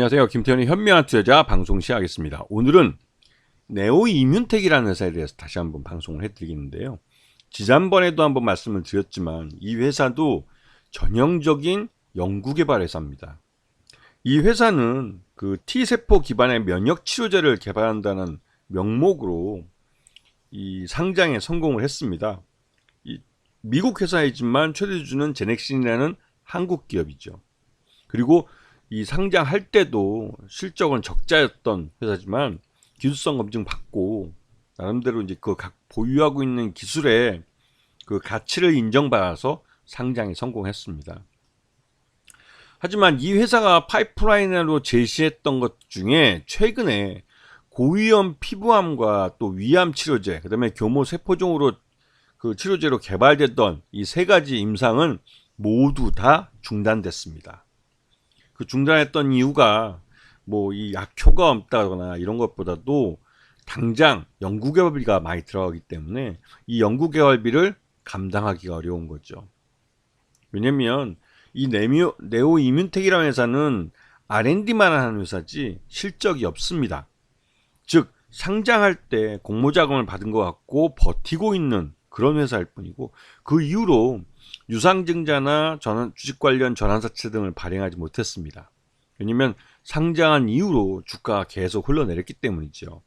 안녕하세요. 김태현의 현명한 투자자 방송 시작하겠습니다. 오늘은 네오이뮨텍이라는 회사에 대해서 다시 한번 방송을 해드리겠는데요. 지난번에도 한번 말씀을 드렸지만 이 회사도 전형적인 연구개발 회사입니다. 이 회사는 그 T세포 기반의 면역 치료제를 개발한다는 명목으로 이 상장에 성공을 했습니다. 이 미국 회사이지만 최대주주는 제넥신이라는 한국 기업이죠. 그리고 이 상장할 때도 실적은 적자였던 회사지만 기술성 검증 받고 나름대로 이제 그 각 보유하고 있는 기술의 그 가치를 인정받아서 상장에 성공했습니다. 하지만 이 회사가 파이프라인으로 제시했던 것 중에 최근에 고위험 피부암과 또 위암 치료제, 그다음에 교모 세포종으로 그 치료제로 개발됐던 이 세 가지 임상은 모두 다 중단됐습니다. 그 중단했던 이유가 뭐 이 약효가 없다거나 이런 것보다도 당장 연구개발비가 많이 들어가기 때문에 이 연구개발비를 감당하기가 어려운 거죠. 왜냐면 이 네오이뮨텍이라는 회사는 R&D만 하는 회사지 실적이 없습니다. 즉 상장할 때 공모자금을 받은 것 같고 버티고 있는 그런 회사일 뿐이고 그 이후로 유상증자나 주식 관련 전환사채 등을 발행하지 못했습니다. 왜냐하면 상장한 이후로 주가가 계속 흘러내렸기 때문이죠.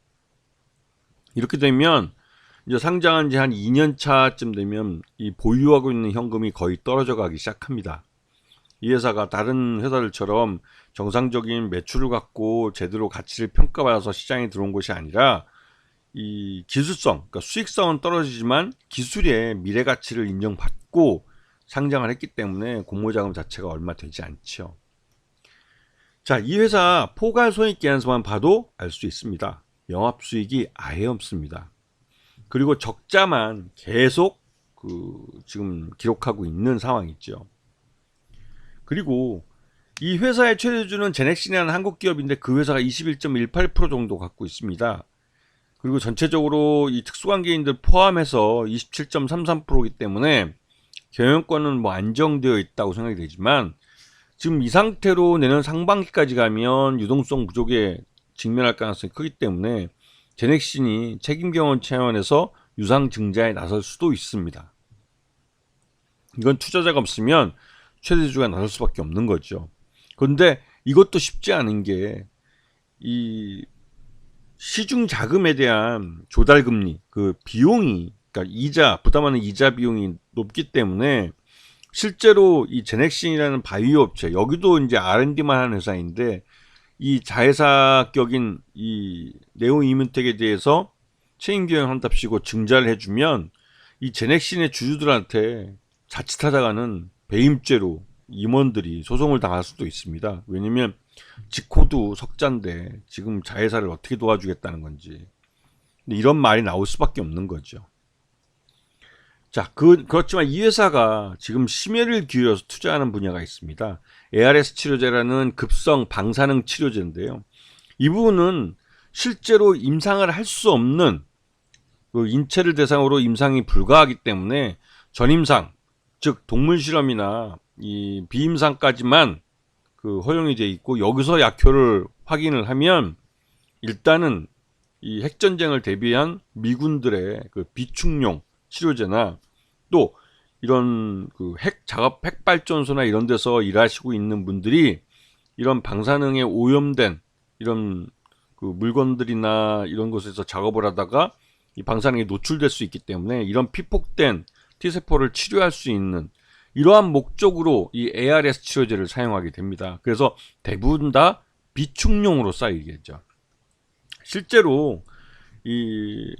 이렇게 되면 이제 상장한 지 한 2년 차쯤 되면 이 보유하고 있는 현금이 거의 떨어져 가기 시작합니다. 이 회사가 다른 회사들처럼 정상적인 매출을 갖고 제대로 가치를 평가받아서 시장에 들어온 것이 아니라 이 기술성, 그러니까 수익성은 떨어지지만 기술의 미래 가치를 인정받고 상장을 했기 때문에 공모자금 자체가 얼마 되지 않죠. 자, 이 회사 포괄손익계산서만 봐도 알 수 있습니다. 영업수익이 아예 없습니다. 그리고 적자만 계속 지금 기록하고 있는 상황이죠. 그리고 이 회사의 최대주주는 제넥신이라는 한국 기업인데 그 회사가 21.18% 정도 갖고 있습니다. 그리고 전체적으로 이 특수관계인들 포함해서 27.33%이기 때문에 경영권은 뭐 안정되어 있다고 생각이 되지만 지금 이 상태로 내년 상반기까지 가면 유동성 부족에 직면할 가능성이 크기 때문에 제넥신이 책임경영 차원에서 유상증자에 나설 수도 있습니다. 이건 투자자가 없으면 최대주주가 나설 수밖에 없는 거죠. 그런데 이것도 쉽지 않은 게 이 시중 자금에 대한 조달금리 그 비용이 그러니까 이자 부담하는 이자 비용이 높기 때문에 실제로 이 제넥신이라는 바이오 업체 여기도 이제 R&D만 하는 회사인데 이 자회사격인 이 네오이뮨텍에 대해서 책임경영 한답시고 증자를 해주면 이 제넥신의 주주들한테 자칫하다가는 배임죄로 임원들이 소송을 당할 수도 있습니다. 왜냐면 지코도 석자인데 지금 자회사를 어떻게 도와주겠다는 건지 이런 말이 나올 수밖에 없는 거죠. 자, 그렇지만 이 회사가 지금 심혈을 기울여서 투자하는 분야가 있습니다. ARS 치료제라는 급성 방사능 치료제인데요. 이 부분은 실제로 임상을 할 수 없는 인체를 대상으로 임상이 불가하기 때문에 전임상, 즉 동물 실험이나 이 비임상까지만 허용이 되어 있고 여기서 약효를 확인을 하면 일단은 이 핵전쟁을 대비한 미군들의 비축용 치료제나 또 이런 핵 발전소나 이런 데서 일하시고 있는 분들이 이런 방사능에 오염된 이런 물건들이나 이런 곳에서 작업을 하다가 이 방사능에 노출될 수 있기 때문에 이런 피폭된 T세포를 치료할 수 있는 이러한 목적으로 이 ARS 치료제를 사용하게 됩니다. 그래서 대부분 다 비축용으로 쓰이겠죠. 실제로 이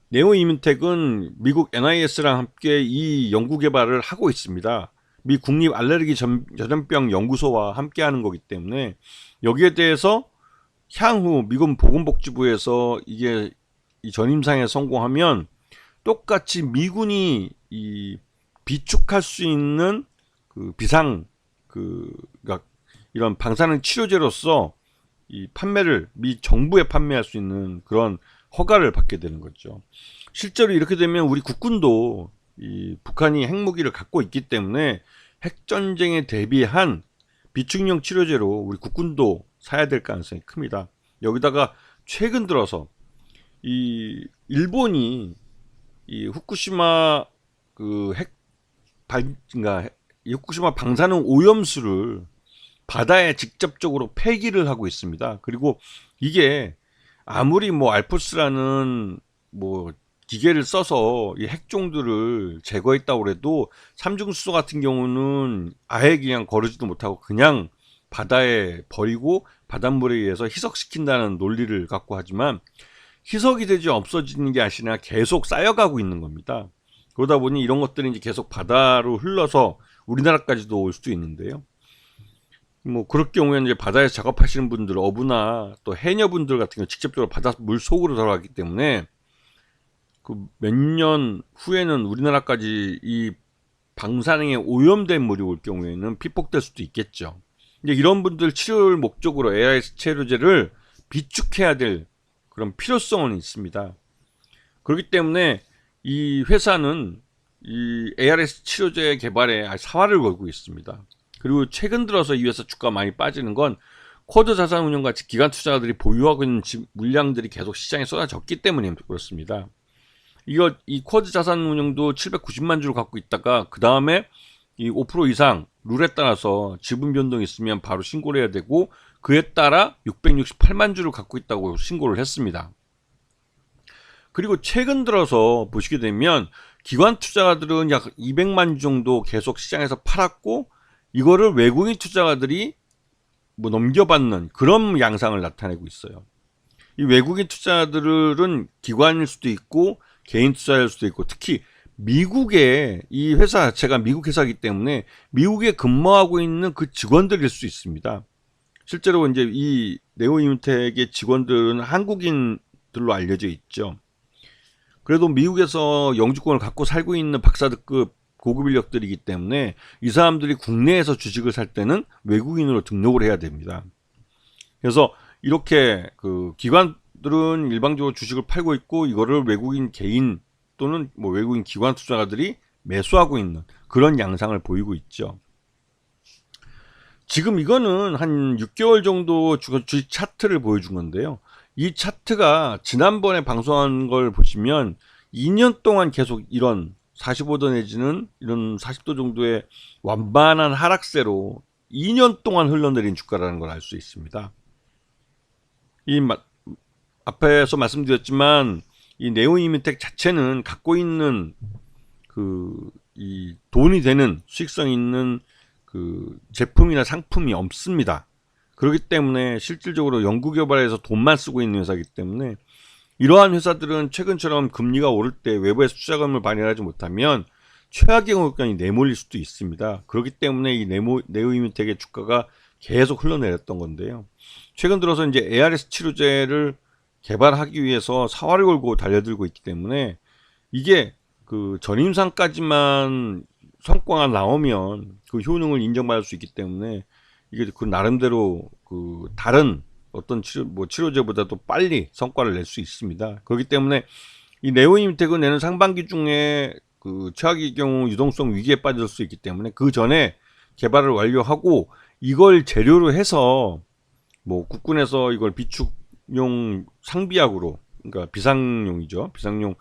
네오이뮨텍은 미국 NIS랑 함께 이 연구 개발을 하고 있습니다. 미 국립 알레르기 전염병 연구소와 함께 하는 거기 때문에 여기에 대해서 향후 미국 보건복지부에서 이게 이 전임상에 성공하면 똑같이 미군이 이 비축할 수 있는 그러니까 이런 방사능 치료제로서 이 판매를 미 정부에 판매할 수 있는 그런 허가를 받게 되는 거죠. 실제로 이렇게 되면 우리 국군도 이 북한이 핵무기를 갖고 있기 때문에 핵전쟁에 대비한 비축용 치료제로 우리 국군도 사야 될 가능성이 큽니다. 여기다가 최근 들어서 이 일본이 이 후쿠시마 그 그러니까 이 후쿠시마 방사능 오염수를 바다에 직접적으로 폐기를 하고 있습니다. 그리고 이게 아무리 뭐 알프스라는 뭐 기계를 써서 이 핵종들을 제거했다고 해도 삼중수소 같은 경우는 아예 그냥 거르지도 못하고 그냥 바다에 버리고 바닷물에 의해서 희석시킨다는 논리를 갖고 하지만 희석이 되지 없어지는 게 아니라 계속 쌓여가고 있는 겁니다. 그러다 보니 이런 것들이 이제 계속 바다로 흘러서 우리나라까지도 올 수도 있는데요. 뭐 그럴 경우에는 이제 바다에서 작업하시는 분들, 어부나 또 해녀분들 같은 경우 직접적으로 바닷물 속으로 들어가기 때문에 그 몇 년 후에는 우리나라까지 이 방사능에 오염된 물이 올 경우에는 피폭될 수도 있겠죠. 이제 이런 분들 치료를 목적으로 ARS 치료제를 비축해야 될 그런 필요성은 있습니다. 그렇기 때문에 이 회사는 이 ARS 치료제 개발에 사활을 걸고 있습니다. 그리고 최근 들어서 이 회사 주가가 많이 빠지는 건 쿼드 자산운용 같이 기관 투자자들이 보유하고 있는 물량들이 계속 시장에 쏟아졌기 때문에 그렇습니다. 이 쿼드 자산운용도 790만 주를 갖고 있다가 그 다음에 이 5% 이상 룰에 따라서 지분 변동이 있으면 바로 신고를 해야 되고 그에 따라 668만 주를 갖고 있다고 신고를 했습니다. 그리고 최근 들어서 보시게 되면 기관 투자자들은 약 200만 주 정도 계속 시장에서 팔았고 이거를 외국인 투자자들이 뭐 넘겨받는 그런 양상을 나타내고 있어요. 이 외국인 투자자들은 기관일 수도 있고 개인 투자일 수도 있고 특히 미국의 이 회사 자체가 미국 회사이기 때문에 미국에 근무하고 있는 그 직원들일 수 있습니다. 실제로 이제 이 네오이뮤텍의 직원들은 한국인들로 알려져 있죠. 그래도 미국에서 영주권을 갖고 살고 있는 박사급 고급 인력들이기 때문에 이 사람들이 국내에서 주식을 살 때는 외국인으로 등록을 해야 됩니다. 그래서 이렇게 그 기관들은 일방적으로 주식을 팔고 있고 이거를 외국인 개인 또는 뭐 외국인 기관 투자가들이 매수하고 있는 그런 양상을 보이고 있죠. 지금 이거는 한 6개월 정도 주식 차트를 보여준 건데요. 이 차트가 지난번에 방송한 걸 보시면 2년 동안 계속 이런 45도 내지는 이런 40도 정도의 완만한 하락세로 2년 동안 흘러내린 주가라는 걸 알 수 있습니다. 앞에서 말씀드렸지만 이 네오이뮤텍 자체는 갖고 있는 이 돈이 되는 수익성 있는 그 제품이나 상품이 없습니다. 그렇기 때문에 실질적으로 연구개발에서 돈만 쓰고 있는 회사이기 때문에 이러한 회사들은 최근처럼 금리가 오를 때 외부에서 투자금을 발행하지 못하면 최악의 경우까지 내몰릴 수도 있습니다. 그렇기 때문에 이 네오이뮤텍의 주가가 계속 흘러내렸던 건데요. 최근 들어서 이제 ARS 치료제를 개발하기 위해서 사활을 걸고 달려들고 있기 때문에 이게 그 전임상까지만 성과가 나오면 그 효능을 인정받을 수 있기 때문에 이게 그 나름대로 그 다른 어떤 치료제보다도 빨리 성과를 낼 수 있습니다. 그렇기 때문에 이 네오이뮤텍은 내년 상반기 중에 그 최악의 경우 유동성 위기에 빠질 수 있기 때문에 그 전에 개발을 완료하고 이걸 재료로 해서 뭐 국군에서 이걸 비축용 상비약으로 그러니까 비상용이죠. 비상용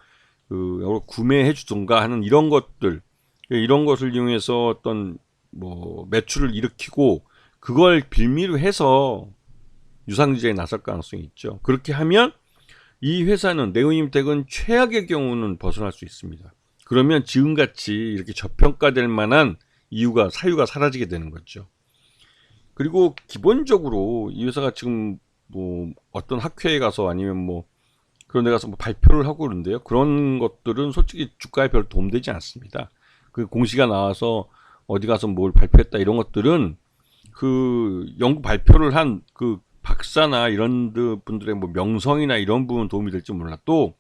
그 구매해 주든가 하는 이런 것을 이용해서 어떤 뭐 매출을 일으키고 그걸 빌미로 해서 유상증자에 나설 가능성이 있죠. 그렇게 하면 이 회사는 네오이뮤텍은 최악의 경우는 벗어날 수 있습니다. 그러면 지금같이 이렇게 저평가될 만한 사유가 사라지게 되는 거죠. 그리고 기본적으로 이 회사가 지금 뭐 어떤 학회에 가서 아니면 뭐 그런 데 가서 뭐 발표를 하고 그러는데요. 그런 것들은 솔직히 주가에 별 도움되지 않습니다. 그 공시가 나와서 어디 가서 뭘 발표했다 이런 것들은 그 연구 발표를 한 그 박사나 이런 분들의 뭐 명성이나 이런 부분 도움이 될지 몰라도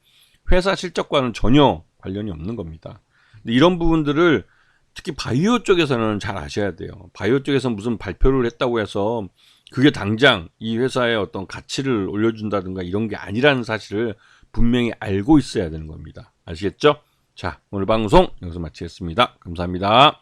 회사 실적과는 전혀 관련이 없는 겁니다. 근데 이런 부분들을 특히 바이오 쪽에서는 잘 아셔야 돼요. 바이오 쪽에서 무슨 발표를 했다고 해서 그게 당장 이 회사의 어떤 가치를 올려준다든가 이런 게 아니라는 사실을 분명히 알고 있어야 되는 겁니다. 아시겠죠? 자, 오늘 방송 여기서 마치겠습니다. 감사합니다.